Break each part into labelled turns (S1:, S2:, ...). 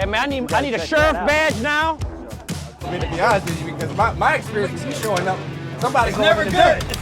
S1: Hey man, I need a sheriff badge now.
S2: I mean, to be honest with you, because my experience is you showing up, somebody's going
S3: Never
S2: in the
S3: good.
S2: dirt.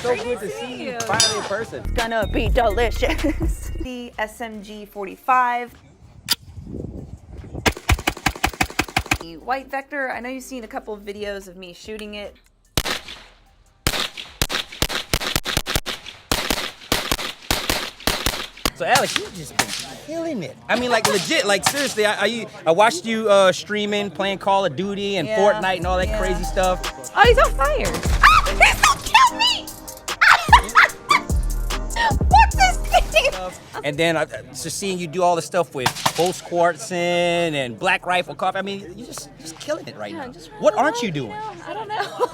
S1: So good to see you finally in person.
S4: It's gonna be delicious. The SMG 45. The white vector, I know you've seen a couple of videos of me shooting it.
S3: So Alex, you've just been killing it. I mean, like legit, like seriously. I watched you streaming, playing Call of Duty and Fortnite and all that crazy stuff.
S4: Oh, he's on fire. Ah, he's gonna kill me! Fuck this thing!
S3: And then just seeing you do all the stuff with Post Quartzen and Black Rifle Coffee. I mean, you're just killing it right now. What aren't you doing?
S4: I don't know.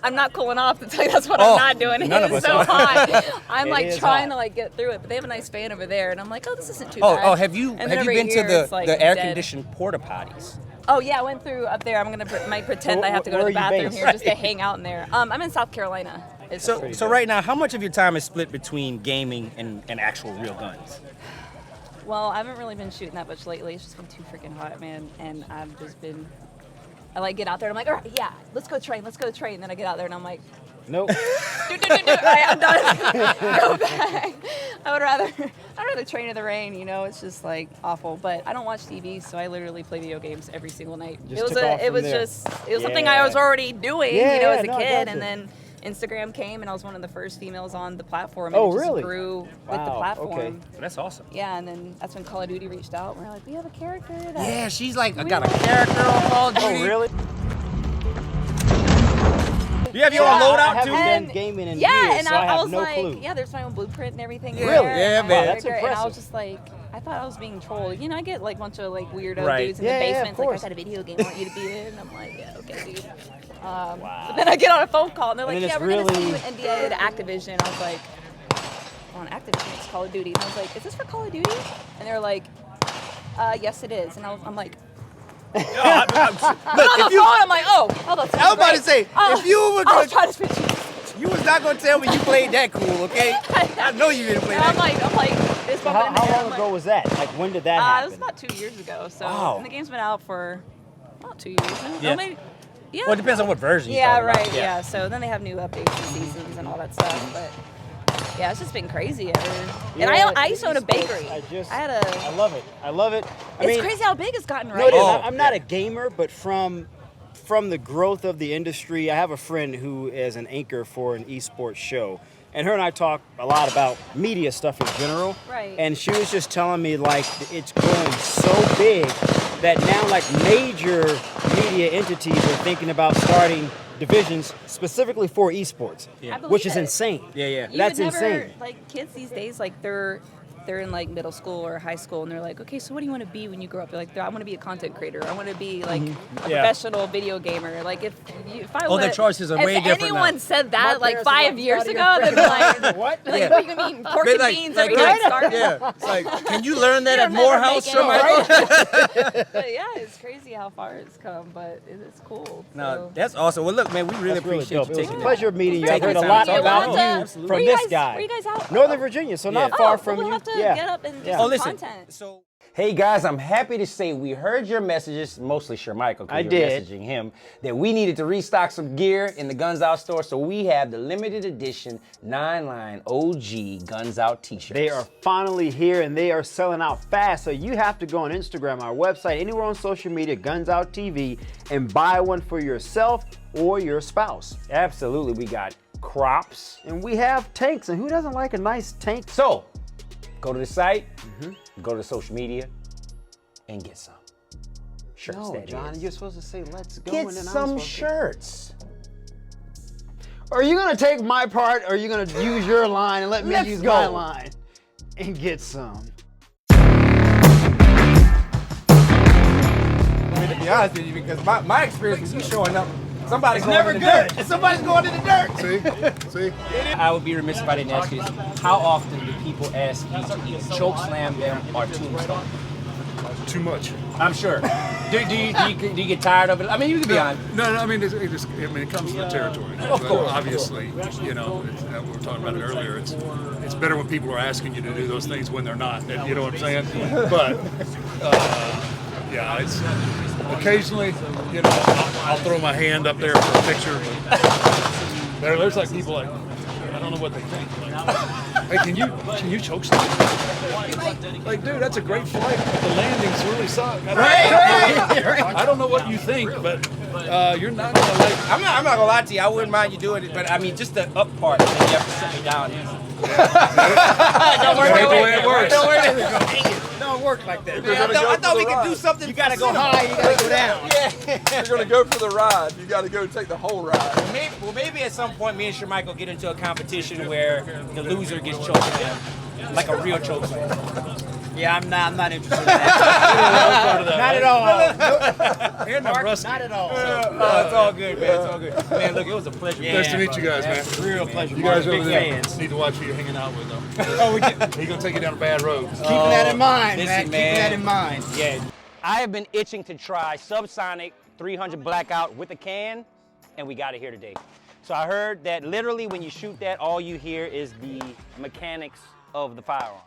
S4: I'm not cooling off to tell you that's what I'm not doing. It is so hot. I'm like trying to like get through it, but they have a nice fan over there, and I'm like, oh, this isn't too bad.
S3: Oh, have you been to the
S4: like
S3: air-conditioned porta potties?
S4: Oh yeah, I went through up there. I'm gonna might pretend I have to go to the bathroom here just to hang out in there. I'm in South Carolina.
S3: So right now, how much of your time is split between gaming and actual real guns?
S4: Well, I haven't really been shooting that much lately. It's just been too freaking hot, man. And I've just been, I like get out there and I'm like, all right, yeah, let's go train. And then I get out there and I'm like,
S2: nope.
S4: All right, I'm done. Go back. I'd rather train in the rain, you know, it's just like awful. But I don't watch TV, so I literally play video games every single night. It was something I was already doing, you know, as a kid. And then Instagram came and I was one of the first females on the platform, and it just grew with the platform.
S3: Okay. Well, that's awesome.
S4: Yeah, and then that's when Call of Duty reached out. We're like, we have a character.
S3: Yeah, she's like, I got a character on Call of Duty.
S2: Oh, really?
S3: You have your own loadout too?
S2: I haven't been gaming in years,
S4: and
S2: so I was like,
S4: clue. Yeah, there's my own blueprint and everything.
S3: Really?
S4: There,
S3: Yeah,
S4: and
S3: man.
S2: That's impressive.
S4: And I was just like, I thought I was being trolled. You know, I get like a bunch of like weirdo
S3: Right.
S4: dudes in the basement. Like, I got a video game I want you to be in. And I'm like, yeah, okay, dude. But then I get on a phone call and they're like, yeah, we're going to send you an NDA to Activision. I was like, on Activision, it's Call of Duty. And I was like, is this for Call of Duty? And they're like, yes, it is. And I'm like,
S3: Look,
S4: if you, I'm like, oh, that's
S3: I was about to say, if you were
S4: I'll
S3: going
S4: try to speak to you.
S3: you was not going to tell me you played that cool, okay? I know you didn't play that.
S4: I'm like, this
S2: So how long ago was that? Like, when did that happen?
S4: It was about 2 years ago. So
S3: Wow.
S4: and the game's been out for about 2 years.
S3: Yeah.
S4: Or maybe, yeah.
S3: Well, it depends on what version you're
S4: Yeah,
S3: talking about.
S4: right. Yeah. So then they have new updates and seasons and all that stuff. But yeah, it's just been crazy. And I used to own a bakery.
S2: I love it.
S4: It's crazy how big it's gotten, right?
S2: No, it is. I'm not a gamer, but from the growth of the industry, I have a friend who is an anchor for an esports show. And her and I talk a lot about media stuff in general.
S4: Right.
S2: And she was just telling me, like, it's growing so big that now, like, major media entities are thinking about starting divisions specifically for esports, which is insane.
S3: Yeah.
S2: That's insane.
S4: Like, kids these days, like, they're in like middle school or high school and they're like, okay, so what do you want to be when you grow up? They're like, I want to be a content creator. I want to be like a professional video gamer. Like if I
S3: their choices are way different now.
S4: If anyone said that like 5 years ago, they'd be like,
S2: what?
S4: Like, what do you mean? Pork and beans every time it started?
S3: Yeah, it's like, can you learn that at
S4: You'll never
S3: Morehouse?
S4: make it. But yeah, it's crazy how far it's come, but it's cool.
S3: No, that's awesome. Well, look, man, we really appreciate you
S2: It was
S3: taking
S2: a
S3: it.
S2: pleasure meeting you. I've
S3: Taking
S2: heard a
S3: the
S2: lot
S3: time to
S2: about
S3: talk.
S2: you
S3: Absolutely.
S2: from
S4: Where
S2: this
S4: you
S2: guy.
S4: guys out?
S2: Northern Virginia, so not far from
S4: we'll
S2: you.
S4: have to get up and do
S3: Oh,
S4: some
S3: listen.
S4: content.
S3: So Hey guys, I'm happy to say we heard your messages, mostly Shermichael, because you're messaging him, that we needed to restock some gear in the Guns Out store, so we have the limited edition 9-line OG Guns Out t-shirts.
S2: They are finally here and they are selling out fast, so you have to go on Instagram, our website, anywhere on social media, Guns Out TV, and buy one for yourself or your spouse.
S3: Absolutely, we got crops.
S2: And we have tanks, and who doesn't like a nice tank?
S3: So, go to the site, go to the social media, and get some shirts.
S2: No, John, you're supposed to say, let's go.
S3: Get
S2: and then
S3: some shirts.
S2: Are you going to take my part, or are you going to use your line and let me use my line and get some?
S3: I mean, to be honest with you, because my experience with you showing up, somebody's going in the dirt. And somebody's going in the dirt.
S5: See?
S3: I would be remiss if I didn't ask you this. How often do people ask you to either choke slam them or tombstone?
S5: Too much.
S3: I'm sure. Do you get tired of it? I mean, you can be honest.
S5: No, I mean, it comes to the territory.
S3: Of course.
S5: Obviously, you know, we were talking about it earlier. It's better when people are asking you to do those things when they're not. You know what I'm saying? But yeah, it's occasionally, you know, I'll throw my hand up there for a picture. There's like people like, I don't know what they think. Like, hey, can you choke something? Like, dude, that's a great flight, but the landings really suck. I don't know what you think, but you're not gonna like.
S3: I'm not gonna lie to you. I wouldn't mind you doing it, but I mean, just the up part, and then you have to sit me down. Don't worry,
S5: That's the way it works.
S3: Don't worry. Don't work like that. I thought we could do something. You gotta go high. You gotta go down. Yeah.
S6: You're gonna go for the ride. You gotta go take the whole ride.
S3: Well, maybe at some point, me and Shermichael get into a competition where the loser gets choked slam, like a real choke slam.
S2: Yeah, I'm not interested in that. Not at all.
S5: Mark,
S2: not at all.
S3: It's all good, man. It's all good. Man, look, it was a pleasure.
S5: Nice to meet you guys, man.
S2: Real pleasure.
S5: You guys over
S2: Big
S5: there
S2: fans.
S5: need to watch who you're hanging out with, though. He's gonna take you down a bad road.
S2: Keeping that in mind,
S3: Listen,
S2: man. Keeping that in mind.
S3: Yeah. I have been itching to try Subsonic 300 Blackout with a can, and we got it here today. So I heard that literally when you shoot that, all you hear is the mechanics of the firearm.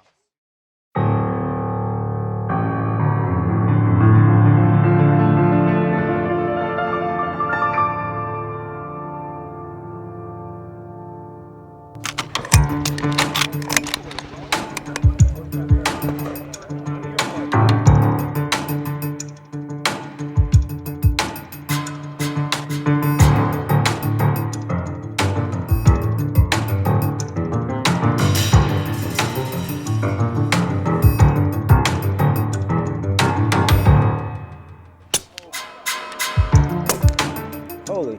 S3: Holy.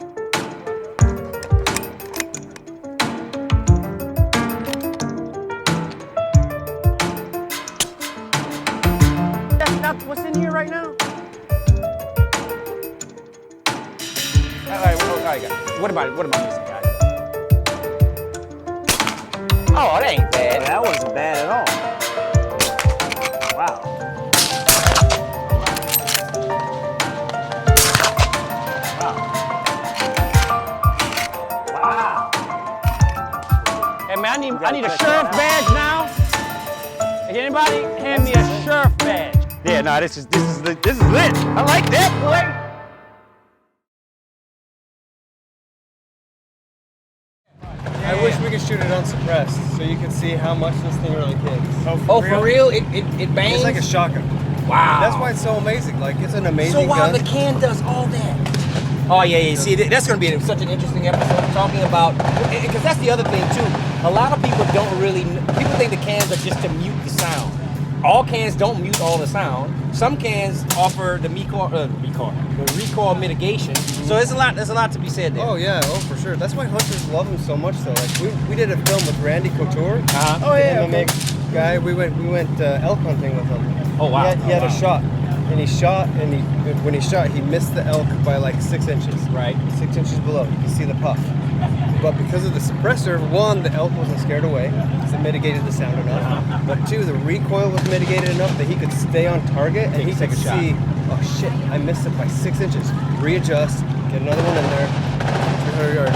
S3: That's not what's in here right now? All right, what am I missing, guys? Oh, that ain't bad.
S2: That wasn't bad at all. Wow.
S1: Hey man, I need a sheriff badge now. Hey, anybody hand me a sheriff badge? Yeah, no, this is lit. I like that, boy.
S7: I wish we could shoot it unsuppressed so you can see how much this thing really kicks.
S3: Oh, for real? It bangs?
S7: It's like a shotgun.
S3: Wow.
S7: That's why it's so amazing. Like, it's an amazing
S3: So wow,
S7: gun.
S3: the can does all that. Oh yeah. See, that's going to be such an interesting episode talking about, because that's the other thing too. A lot of people don't really. People think the cans are just to mute the sound. All cans don't mute all the sound. Some cans offer the recoil mitigation. So there's a lot to be said there.
S7: Oh yeah, for sure. That's why hunters love them so much though. Like we did a film with Randy Couture.
S3: Uh-huh.
S7: Oh yeah, MMA guy. We went elk hunting with him.
S3: Oh wow.
S7: He had a shot. And he shot, and when he shot, he missed the elk by like 6 inches.
S3: Right.
S7: 6 inches below. You can see the puff. But because of the suppressor, one, the elk wasn't scared away, because it mitigated the sound enough. But two, the recoil was mitigated enough that he could stay on target, and he could see, oh shit, I missed it by 6 inches. Readjust, get another one in there, 300 yards.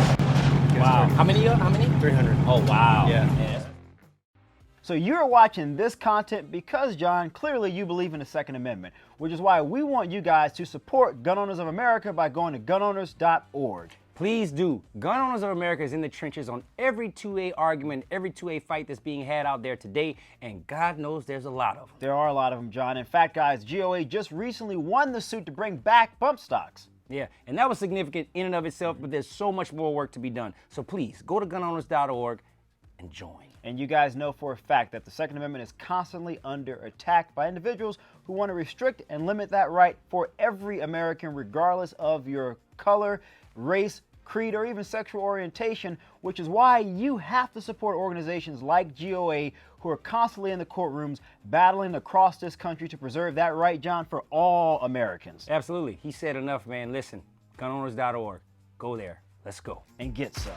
S3: Wow. How many?
S7: 300.
S3: Oh wow.
S7: Yeah.
S2: So you're watching this content because, John, clearly you believe in the Second Amendment, which is why we want you guys to support Gun Owners of America by going to gunowners.org.
S3: Please do. Gun Owners of America is in the trenches on every 2A argument, every 2A fight that's being had out there today, and God knows there's a lot of them.
S2: There are a lot of them, John. In fact, guys, GOA just recently won the suit to bring back bump stocks.
S3: Yeah, and that was significant in and of itself, but there's so much more work to be done. So please, go to gunowners.org and join.
S2: And you guys know for a fact that the Second Amendment is constantly under attack by individuals who want to restrict and limit that right for every American, regardless of your color, race, creed, or even sexual orientation, which is why you have to support organizations like GOA who are constantly in the courtrooms battling across this country to preserve that right, John, for all Americans.
S3: Absolutely. He said enough, man. Listen, gunowners.org. Go there. Let's go.
S2: And get some.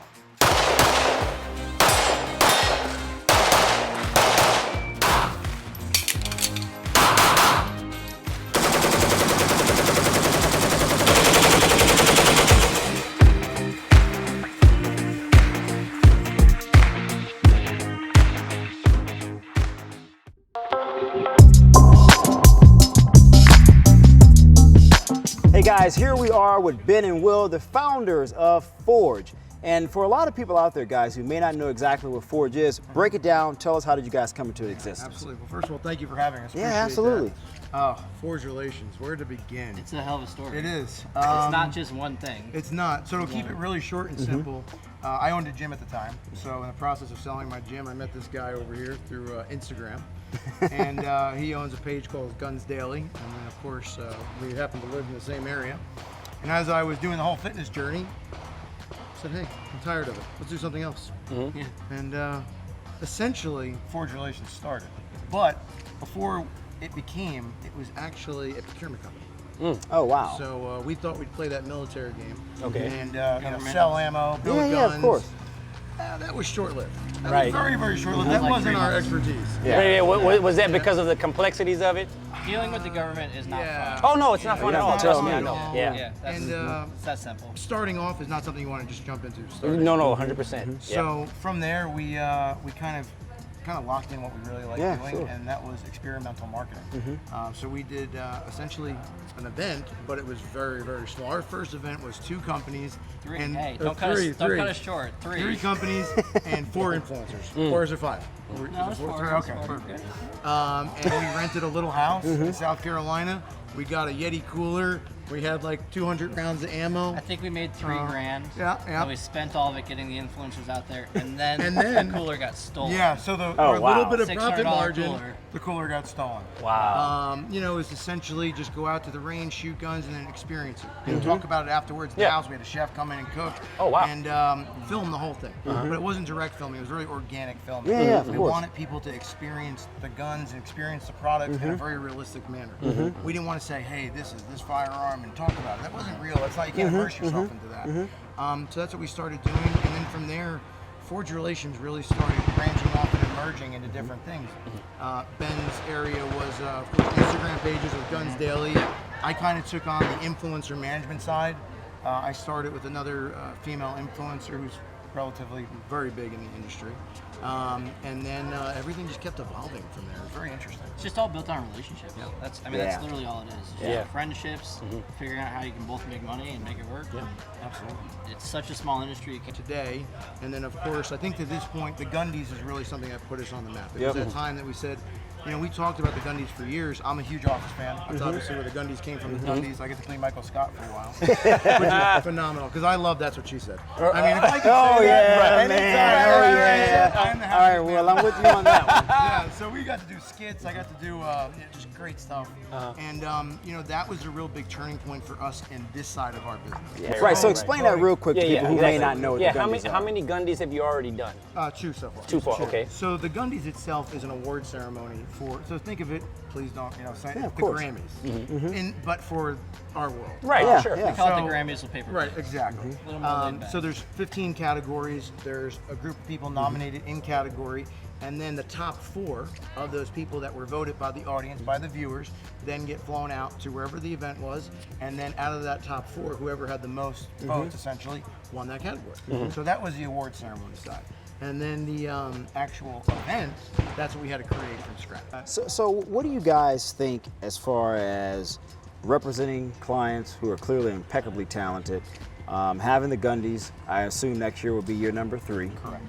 S2: Hey guys, here we are with Ben and Will, the founders of Forge. And for a lot of people out there, guys, who may not know exactly what Forge is, break it down. Tell us, how did you guys come into existence?
S8: Absolutely. Well, first of all, thank you for having us.
S2: Yeah,
S8: Appreciate
S2: absolutely.
S8: that. Forge Relations, where to begin?
S9: It's a hell of a story.
S8: It is.
S9: It's not just one thing.
S8: It's not. So to keep it really short and simple, I owned a gym at the time. So in the process of selling my gym, I met this guy over here through Instagram. And he owns a page called Guns Daily. And then, of course, we happen to live in the same area. And as I was doing the whole fitness journey, I said, hey, I'm tired of it. Let's do something else.
S9: Yeah.
S8: And essentially, Forge Relations started. But before it was actually a procurement company.
S2: Oh, wow.
S8: So we thought we'd play that military game.
S3: Okay.
S8: And sell ammo, build guns.
S2: Yeah, of course.
S8: That was short-lived. That
S3: Right.
S8: was very, very short-lived. That
S9: Like
S8: wasn't
S9: 3
S8: our
S9: months.
S8: expertise.
S3: Yeah. Was that because of the complexities of it?
S9: Dealing with the government is not
S8: Yeah.
S9: fun.
S3: Oh, no, it's not fun at all.
S8: not
S3: Trust
S8: fun
S3: me, I
S8: at
S3: know.
S8: all.
S3: Yeah.
S9: Yeah, that's,
S8: And
S9: it's that simple.
S8: starting off is not something you want to just jump into. starting.
S3: No, 100%.
S8: So from there, we kind of locked in what we really like doing,
S2: sure.
S8: and that was experimental marketing. So we did essentially an event, but it was very, very small. Our first event was 2 companies.
S9: 3.
S8: And,
S9: Hey,
S8: or
S9: don't cut
S8: three,
S9: us. Don't
S8: three.
S9: cut us short. 3.
S8: 3 companies and 4 influencers. 4 or 5?
S9: No, it's 4.
S8: Okay, perfect. And we rented a little house in South Carolina. We got a Yeti cooler. We had like 200 rounds of ammo.
S9: I think we made $3,000.
S8: Yeah.
S9: And we spent all of it getting the influencers out there, and then,
S8: And then-
S9: the cooler got stolen.
S8: Yeah, so
S2: Oh, wow.
S8: little bit of profit
S9: $600
S8: margin,
S9: cooler.
S8: the cooler got stolen.
S3: Wow.
S8: It's essentially just go out to the range, shoot guns, and then experience it. And talk about it afterwards at the house. We had a chef come in and cook.
S3: Oh, wow.
S8: And film the whole thing. But it wasn't direct filming, it was really organic filming.
S2: Yeah, of
S8: we
S2: course.
S8: wanted people to experience the guns and experience the product in a very realistic manner. We didn't want to say, hey, this is this firearm and talk about it. That wasn't real. That's not, you can't immerse yourself into that. So that's what we started doing. And then from there, Forge Relations really started branching off and emerging into different things. Ben's area was, of course, Instagram pages with Guns Daily. I kind of took on the influencer management side. I started with another female influencer who's relatively very big in the industry. And then everything just kept evolving from there. It was very interesting.
S9: It's just all built on relationships. That's literally all it is. It's
S3: Yeah.
S9: just friendships, figuring out how you can both make money and make it work.
S3: Yeah.
S8: Absolutely.
S9: It's such a small industry.
S8: Today, and then of course, I think to this point, the Gundies is really something that put us on the map. It was that time that we said, we talked about the Gundies for years. I'm a huge Office fan. That's obviously where the Gundies came from, the Gundies. I get to play Michael Scott for a while, which is phenomenal, because I love That's What She Said. I mean, if I could say
S2: Oh, yeah,
S8: that,
S2: man. Oh, yeah.
S8: I'm the
S2: All right, well, I'm with you on that one.
S8: yeah, so we got to do skits. I got to do just great stuff. And, that was a real big turning point for us in this side of our business.
S2: Right, so explain that real quick to people who may not know what the Gundies are.
S3: How many Gundies have you already done?
S8: 2 so far.
S3: 2 for, okay.
S8: So the Gundies itself is an award ceremony so think of it, please don't, say the
S2: course.
S8: Grammys. But for our world.
S3: Right,
S2: Yeah,
S3: sure.
S2: yeah.
S9: We call it
S8: So-
S9: the Grammys with paper.
S8: Right, exactly.
S9: A little more laid back.
S8: So there's 15 categories. There's a group of people nominated in category, and then the top 4 of those people that were voted by the audience, by the viewers, then get flown out to wherever the event was, and then out of that top 4, whoever had the most votes essentially won that category. So that was the award ceremony side. And then the actual event, that's what we had to create from scratch.
S2: So what do you guys think as far as representing clients who are clearly impeccably talented, having the Gundies, I assume next year will be year number 3.
S8: Correct.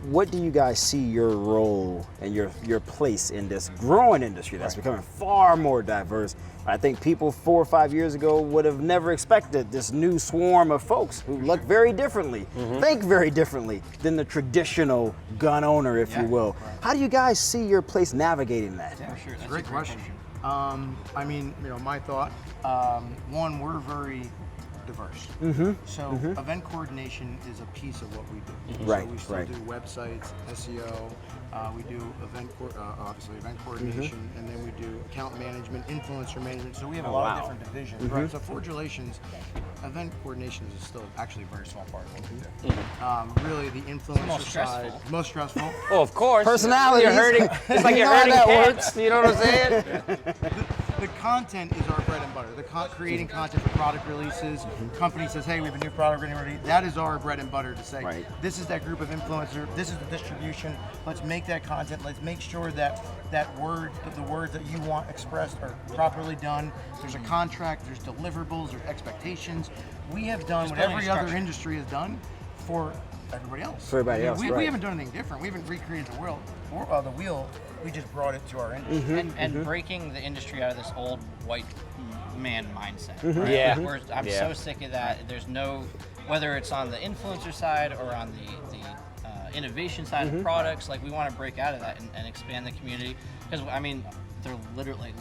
S2: What do you guys see your role and your place in this growing industry that's becoming far more diverse? I think people 4 or 5 years ago would have never expected this new swarm of folks who look very differently, think very differently than the traditional gun owner, if you will.
S8: Right.
S2: How do you guys see your place navigating that?
S9: For sure. That's
S8: Great question. I mean, my thought, one, we're very diverse. So event coordination is a piece of what we do.
S2: Right,
S8: So we still
S2: right.
S8: do websites, SEO, we do obviously event coordination, and then we do account management, influencer management. So we have a lot of different divisions. Right. So Forge Relations, event coordination is still actually a very small part of what we do. Really, the influencer side, most stressful.
S1: Oh, of course.
S2: Personalities.
S1: You're hurting. It's like you're hurting cats. You know what I'm saying?
S8: The content is our bread and butter. Creating content for product releases. Company says, hey, we have a new product ready. That is our bread and butter to say, this is that group of influencers, this is the distribution, let's make that content, let's make sure that the words that you want expressed are properly done. There's a contract, there's deliverables, there's expectations. We have done what every other industry has done for everybody else.
S2: For everybody else,
S8: We haven't done anything different. We haven't recreated the wheel. We just brought it to our industry.
S9: And breaking the industry out of this old white man mindset. Right?
S1: Yeah.
S9: I'm so sick of that. There's no, whether it's on the influencer side or on the innovation side of products, like we want to break out of that and expand the community. Because I mean, they're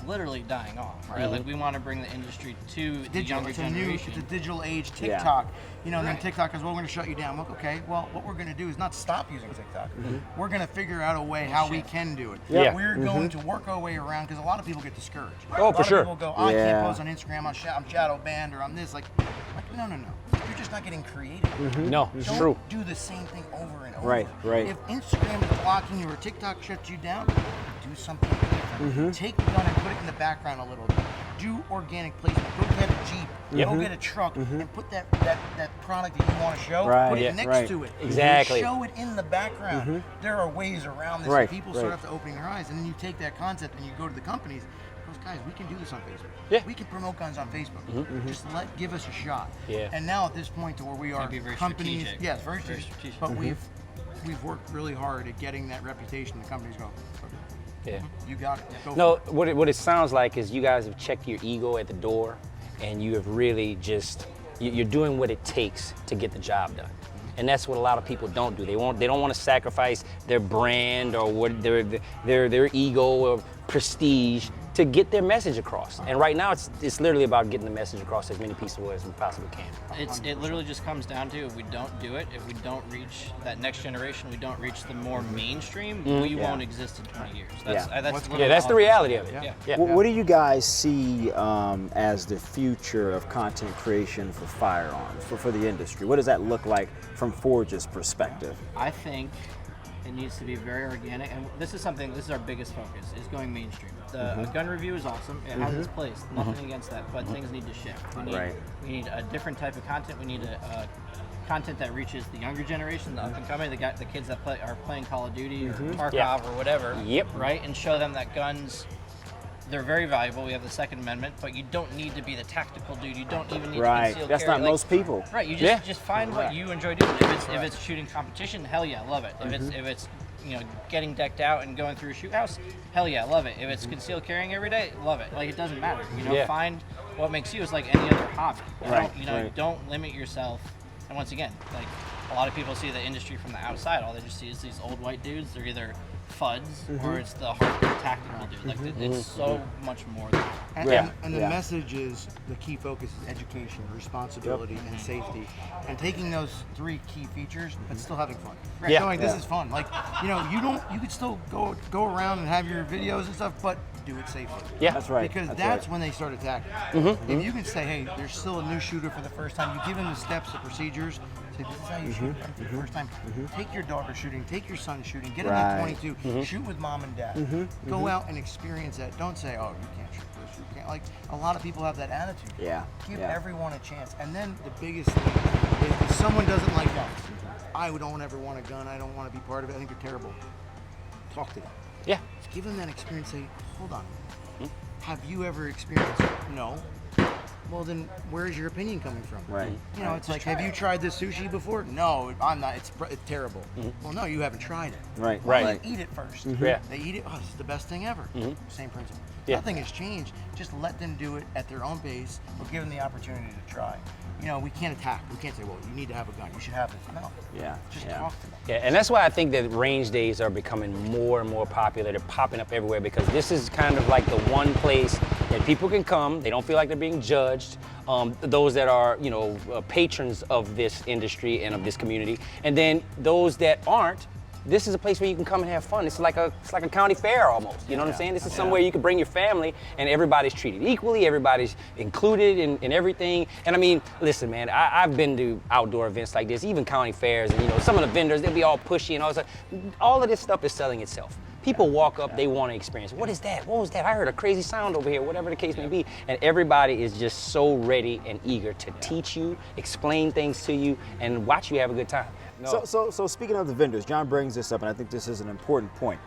S9: literally dying off, right? Like we want to bring the industry to the younger generation.
S8: It's a digital age. TikTok, and then TikTok is, well, we're going to shut you down. Well, okay, well, what we're going to do is not stop using TikTok. We're going to figure out a way how we can do it.
S1: Yeah.
S8: We're going to work our way around, because a lot of people get discouraged.
S1: Oh, for sure.
S8: A lot of people go, I can't post on Instagram, I'm shadow banned, or I'm this. Like, no. You're just not getting creative.
S1: No, it's
S8: Don't
S1: true.
S8: do the same thing over and over.
S2: Right.
S8: If Instagram is blocking you or TikTok shuts you down, do something different. Take the gun and put it in the background a little bit. Do organic placement. Go get a Jeep. Go get a truck and put that product that you want to show, put it next to it.
S1: Exactly.
S8: Show it in the background. There are ways around this. People start off to opening their eyes, and then you take that concept and you go to the companies. Guys, we can do this on Facebook.
S1: Yeah.
S8: We can promote guns on Facebook. Just give us a shot.
S1: Yeah.
S8: And now at this point to where we are,
S9: be very
S8: companies,
S9: strategic.
S8: yes, very strategic. But we've worked really hard at getting that reputation. The companies go,
S1: Yeah.
S8: you got it. Go
S1: No,
S8: for it.
S1: what it sounds like is you guys have checked your ego at the door, and you have really just you're doing what it takes to get the job done. And that's what a lot of people don't do. They don't want to sacrifice their brand or what their ego or prestige to get their message across. And right now it's literally about getting the message across to as many people as we possibly can.
S9: It literally just comes down to, if we don't do it, if we don't reach that next generation, we don't reach the more mainstream, we won't exist in 20 years. That's
S1: the reality of it.
S9: Yeah.
S2: What do you guys see as the future of content creation for firearms, for the industry? What does that look like from Forge's perspective?
S9: I think it needs to be very organic, and this is our biggest focus, is going mainstream. The gun review is awesome, it has its place, nothing against that, but things need to shift. We need a different type of content. We need a content that reaches the younger generation, the up and coming, the kids that are playing Call of Duty or Tarkov or whatever, right? And show them that guns, they're very valuable. We have the Second Amendment, but you don't need to be the tactical dude. You don't even need to conceal
S2: That's
S9: carry.
S2: not most people.
S9: Right. You just find what you enjoy doing. If it's shooting competition, hell yeah, love it. If it's getting decked out and going through a shoot house, hell yeah, love it. If it's concealed carrying every day, love it. Like, it doesn't matter. Find what makes you. It's like any other hobby. Don't limit yourself. And once again, like, a lot of people see the industry from the outside. All they just see is these old white dudes. They're either FUDs or it's the hardcore tactical dude. Like, it's so much more than that.
S8: And the message is, the key focus is education, responsibility, and safety. And taking those 3 key features, but still having fun. Showing this is fun. Like, you could still go around and have your videos and stuff, but do it safely.
S1: Yeah,
S2: that's right.
S8: Because that's when they start attacking. If you can say, hey, there's still a new shooter for the first time, you give them the steps, the procedures, say, this is how you shoot for the first time. Take your daughter shooting, take your son shooting, get them at 22, shoot with mom and dad. Go out and experience that. Don't say, oh, you can't shoot this. shoot cam. Like a lot of people have that attitude.
S2: Yeah.
S8: Give
S2: Yeah.
S8: everyone a chance. And then the biggest thing is if someone doesn't like guns, I don't ever want a gun. I don't want to be part of it. I think they're terrible. Talk to them.
S1: Yeah.
S8: Give them that experience. Say, hold on. Have you ever experienced it? No. Well, then where's your opinion coming from?
S2: Right.
S8: You know, it's like, have you tried this sushi before? No, I'm not. It's terrible. Well, no, you haven't tried it.
S2: Right.
S1: Right.
S2: Right.
S8: Eat it first.
S1: Yeah.
S8: They eat it. Oh, this is the best thing ever. Same principle.
S1: Yeah.
S8: Nothing has changed. Just let them do it at their own pace, or give them the opportunity to try. You know, we can't attack. We can't say, well, you need to have a gun. You should have this. No.
S2: Yeah.
S8: Just
S2: Yeah.
S8: talk to them.
S1: Yeah, and that's why I think that range days are becoming more and more popular. They're popping up everywhere because this is kind of like the one place that people can come. They don't feel like they're being judged. Those that are, you know, patrons of this industry and of this community, and then those that aren't. This is a place where you can come and have fun. It's like a county fair almost. You know what I'm saying? This is somewhere you can bring your family and everybody's treated equally. Everybody's included in everything. And I mean, listen, man, I've been to outdoor events like this, even county fairs, and you know, some of the vendors, they'll be all pushy and all this. All of this stuff is selling itself. People walk up, they want to experience. What is that? What was that? I heard a crazy sound over here, whatever the case may be. And everybody is just so ready and eager to teach you, explain things to you, and watch you have a good time.
S2: So speaking of the vendors, John brings this up, and I think this is an important point.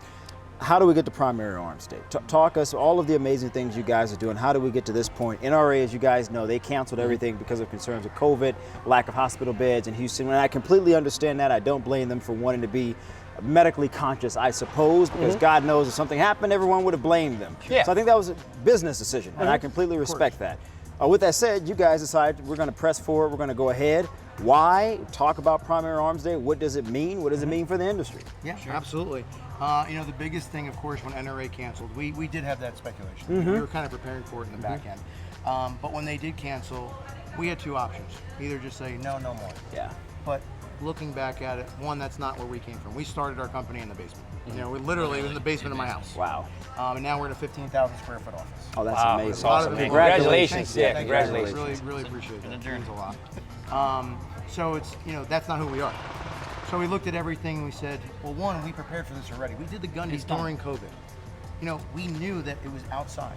S2: How do we get to Primary Arms Day? Talk us all of the amazing things you guys are doing. How do we get to this point? NRA, as you guys know, they canceled everything because of concerns with COVID, lack of hospital beds in Houston. And I completely understand that. I don't blame them for wanting to be medically conscious, I suppose, because God knows if something happened, everyone would have blamed them.
S1: Yeah.
S2: So I think that was a business decision, and I completely respect that. With that said, you guys decided we're going to press forward, we're going to go ahead. Why? Talk about Primary Arms Day. What does it mean? What does it mean for the industry?
S8: Yeah, absolutely. You know, the biggest thing, of course, when NRA canceled, we did have that speculation. We were kind of preparing for it in the back end. But when they did cancel, we had two options. Either just say, no more.
S2: Yeah.
S8: But looking back at it, one, that's not where we came from. We started our company in the basement. You know, we literally was in the basement of my house.
S2: Wow.
S8: And now we're in a 15,000 square foot office.
S2: Oh, that's
S1: Wow,
S2: amazing.
S1: that's awesome, man.
S2: Congratulations.
S1: Congratulations. Yeah,
S8: Thank you.
S1: congratulations.
S8: Really appreciate it. It means a lot. So it's, you know, that's not who we are. So we looked at everything and we said, well, one, we prepared for this already. We did the gun during COVID. You know, we knew that it was outside.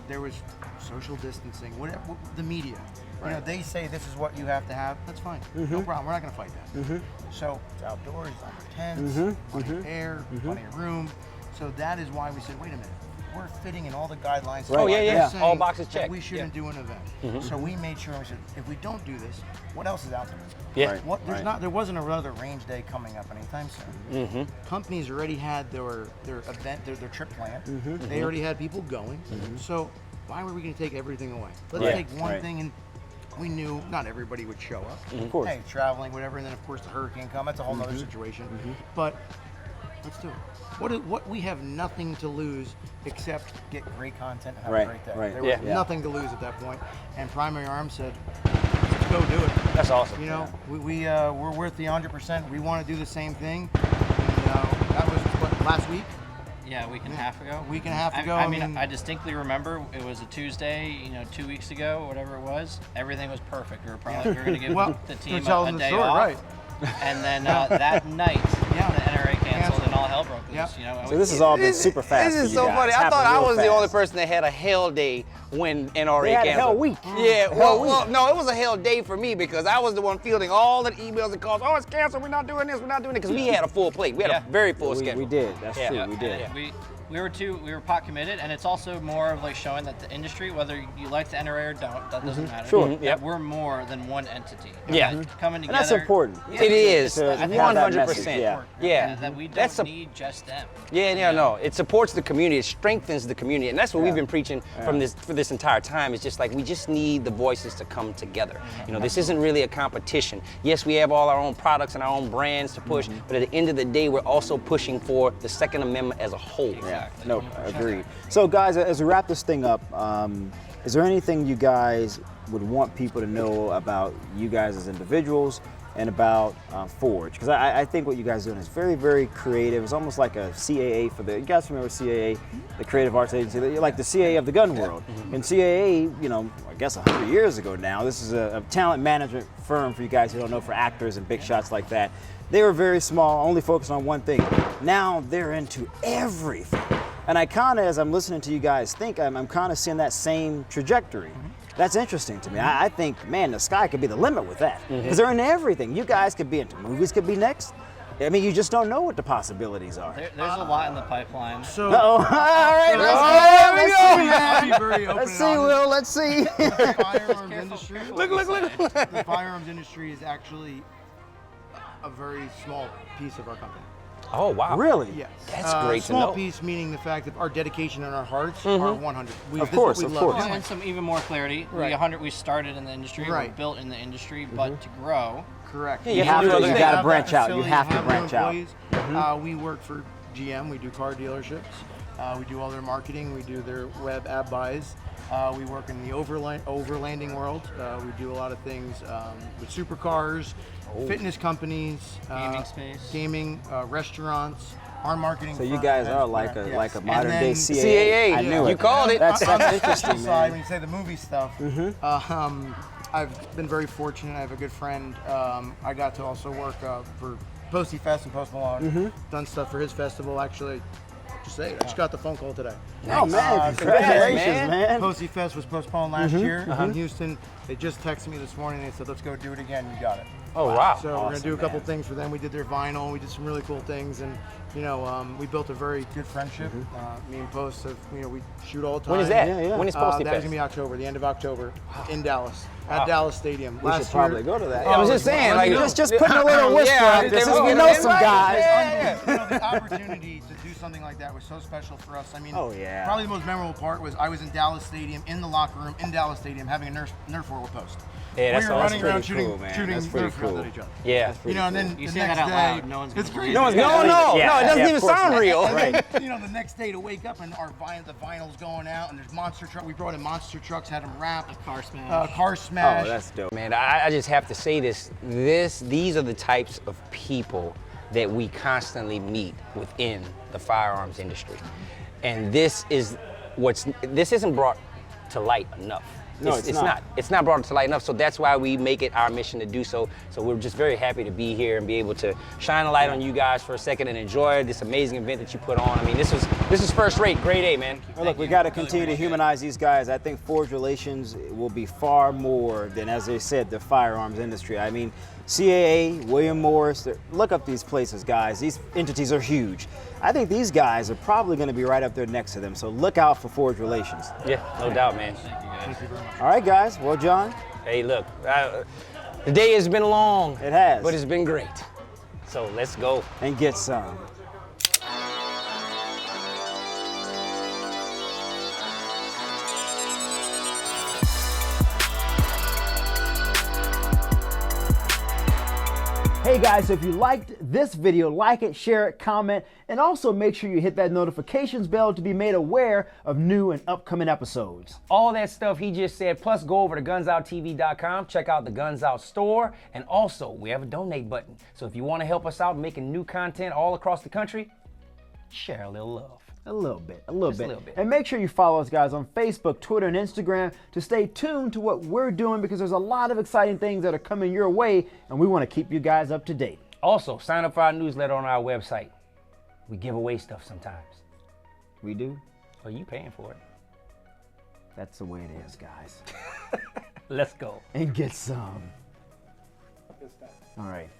S8: There was social distancing, whatever, the media. You know, they say this is what you have to have. That's fine. No problem. We're not going to fight that. So it's outdoors, under tents, plenty of air, plenty of room. So that is why we said, wait a minute. We're fitting in all the guidelines.
S1: Oh, yeah, yeah.
S8: Saying
S1: All boxes
S8: that
S1: checked.
S8: we shouldn't do an event. So we made sure, we said, if we don't do this, what else is out there?
S1: Yeah.
S8: Right. There wasn't another range day coming up anytime soon. Companies already had their event, their trip plan. They already had people going. So why were we going to take everything away? Let's take one thing, and we knew not everybody would show up.
S2: Of course.
S8: Hey, traveling, whatever, and then of course the hurricane come. That's a whole other situation. But let's do it. What we have nothing to lose except get great content and have a great day.
S2: Right.
S8: There was nothing to lose at that point. And Primary Arms said, let's go do it.
S1: That's awesome.
S8: You know, we're worth the 100%. We want to do the same thing. And that was what, last week?
S9: Yeah, a week and a half ago.
S8: Week and a half ago.
S9: I mean, I distinctly remember it was a Tuesday, you know, 2 weeks ago, whatever it was. Everything was perfect. We were going to give the team a day off.
S8: Right.
S9: And then that night, the NRA canceled and all hell broke loose. You know,
S2: So this has all been super fast.
S1: This is
S2: for you
S1: so
S2: guys.
S1: funny. I
S2: Happened
S1: thought I
S2: real
S1: was the
S2: fast.
S1: only person that had a hell day when NRA
S2: They had a
S1: canceled.
S2: hell week.
S1: Yeah,
S2: Hell
S1: well, no, it was a hell day for me because I was the one fielding all the emails and calls. Oh, it's canceled. We're not doing this. We're not doing it because we had a full plate. We had a very full schedule.
S2: We did. That's true.
S1: Yeah.
S2: We did.
S9: We were pot committed, and it's also more of like showing that the industry, whether you like the NRA or don't, that doesn't matter.
S2: Sure.
S9: That
S1: Yep.
S9: we're more than one entity.
S1: Yeah.
S9: That coming
S2: And
S9: together.
S2: that's important.
S1: It is
S2: To have that
S1: 100%.
S2: message, yeah.
S1: Yeah.
S9: That we don't
S1: That's
S9: need just them.
S1: Yeah, no. It supports the community. It strengthens the community, and that's what we've been preaching for this entire time. It's just like we just need the voices to come together. You know, this isn't really a competition. Yes, we have all our own products and our own brands to push, but at the end of the day, we're also pushing for the Second Amendment as a whole.
S2: Yeah. No, agreed. So, guys, as we wrap this thing up, is there anything you guys would want people to know about you guys as individuals and about Forge? Because I think what you guys are doing is very, very creative. It's almost like a CAA for you guys remember CAA, the Creative Arts Agency, like the CAA of the gun world. And CAA, you know, I guess 100 years ago now, this is a talent management firm for you guys who don't know, for actors and big shots like that. They were very small, only focused on one thing. Now they're into everything. And I kind of, as I'm listening to you guys think, I'm kind of seeing that same trajectory. That's interesting to me. I think, man, the sky could be the limit with that. Because they're into everything. You guys could be into movies, could be next. I mean, you just don't know what the possibilities are.
S9: There's a lot in the pipeline.
S8: So,
S2: All right, let's see, Will, let's see.
S8: The firearms industry. Look. The firearms industry is actually a very small piece of our company.
S1: Oh, wow.
S2: Really?
S8: Yes.
S1: That's great to
S8: small
S1: know.
S8: piece meaning the fact that our dedication and our hearts are 100.
S2: Of course, of course.
S9: And some even more clarity. We started in the industry,
S8: Right.
S9: we built in the industry, but to grow.
S8: Correct.
S2: Yeah, you have to. You got to branch out. You have to
S8: the
S2: branch out.
S8: employees. We work for GM. We do car dealerships. We do all their marketing. We do their web ad buys. We work in the overlanding world. We do a lot of things with supercars, fitness companies,
S9: Gaming space.
S8: gaming, restaurants. Our marketing.
S2: So you
S8: front
S2: guys
S8: has
S2: are like
S8: that,
S2: a
S8: yes.
S2: like a
S8: And
S2: modern
S8: then
S2: day CAA. I knew it.
S1: You called it.
S2: That's
S8: on the
S2: interesting,
S8: special side, when
S2: man.
S8: you say the movie stuff, I've been very fortunate. I have a good friend. I got to also work for Posty Fest and Post Malone. Done stuff for his festival. Actually, just say it. I just got the phone call today.
S2: Oh man, congratulations, man.
S8: Posty Fest was postponed last year in Houston. They just texted me this morning. They said, "Let's go do it again. You got it."
S1: Oh, wow.
S8: So we're gonna do a couple
S2: man.
S8: things for them. We did their vinyl. We did some really cool things, and we built a very good friendship. Me and Post have, we shoot all the time.
S1: When is that?
S2: Yeah, yeah.
S1: When is Posty
S8: That's
S1: Fest?
S8: gonna be October, the end of October, in Dallas, at Dallas Stadium.
S2: We should probably go to that.
S1: I was just saying, like,
S2: just putting a little whisper out there since we know some guys.
S8: The opportunity to do something like that was so special for us. I mean,
S2: Oh, yeah.
S8: probably the most memorable part was I was in Dallas Stadium, in the locker room, in Dallas Stadium, having a Nerf war with Post.
S1: Yeah, that's
S8: we were
S1: awesome.
S8: running around
S2: Pretty
S8: shooting,
S2: cool, man.
S8: shooting
S2: That's pretty
S8: Nerf guns
S2: cool.
S8: at each other.
S1: Yeah.
S8: And then
S9: You
S8: the
S9: say
S8: next
S9: that out
S8: day,
S9: loud, no one's
S8: it's
S9: gonna
S8: crazy.
S1: No, it doesn't even
S2: of course
S1: sound
S2: not.
S1: real.
S8: And then, the next day to wake up and the vinyl's going out and there's monster truck. We brought in monster trucks, had them wrapped.
S9: Car smash.
S8: Car smash.
S2: Oh, that's dope.
S1: Man, I just have to say this. These are the types of people that we constantly meet within the firearms industry. And this isn't brought to light enough.
S2: No, it's not.
S1: It's not brought to light enough, so that's why we make it our mission to do so. So we're just very happy to be here and be able to shine a light on you guys for a second and enjoy this amazing event that you put on. I mean, this is first rate, grade A, man.
S2: Well, look, we got to continue to humanize these guys. I think Forged Relations will be far more than, as they said, the firearms industry. I mean, CAA, William Morris, look up these places, guys. These entities are huge. I think these guys are probably going to be right up there next to them. So look out for Forged Relations.
S1: Yeah, no doubt, man.
S8: Thank you very much.
S2: All right, guys. Well, John.
S1: Hey, look, the day has been long.
S2: It has.
S1: But it's been great. So let's go.
S2: And get some. Hey guys, so if you liked this video, like it, share it, comment, and also make sure you hit that notifications bell to be made aware of new and upcoming episodes.
S1: All that stuff he just said, plus go over to gunsoutTV.com, check out the Guns Out store, and also we have a donate button. So if you want to help us out making new content all across the country, share a little love.
S2: A little bit.
S1: Just a little bit.
S2: And make sure you follow us, guys, on Facebook, Twitter, and Instagram to stay tuned to what we're doing because there's a lot of exciting things that are coming your way, and we want to keep you guys up to date.
S1: Also, sign up for our newsletter on our website. We give away stuff sometimes.
S2: We do?
S1: Well, you paying for it.
S2: That's the way it is, guys.
S1: Let's go.
S2: And get some. All right.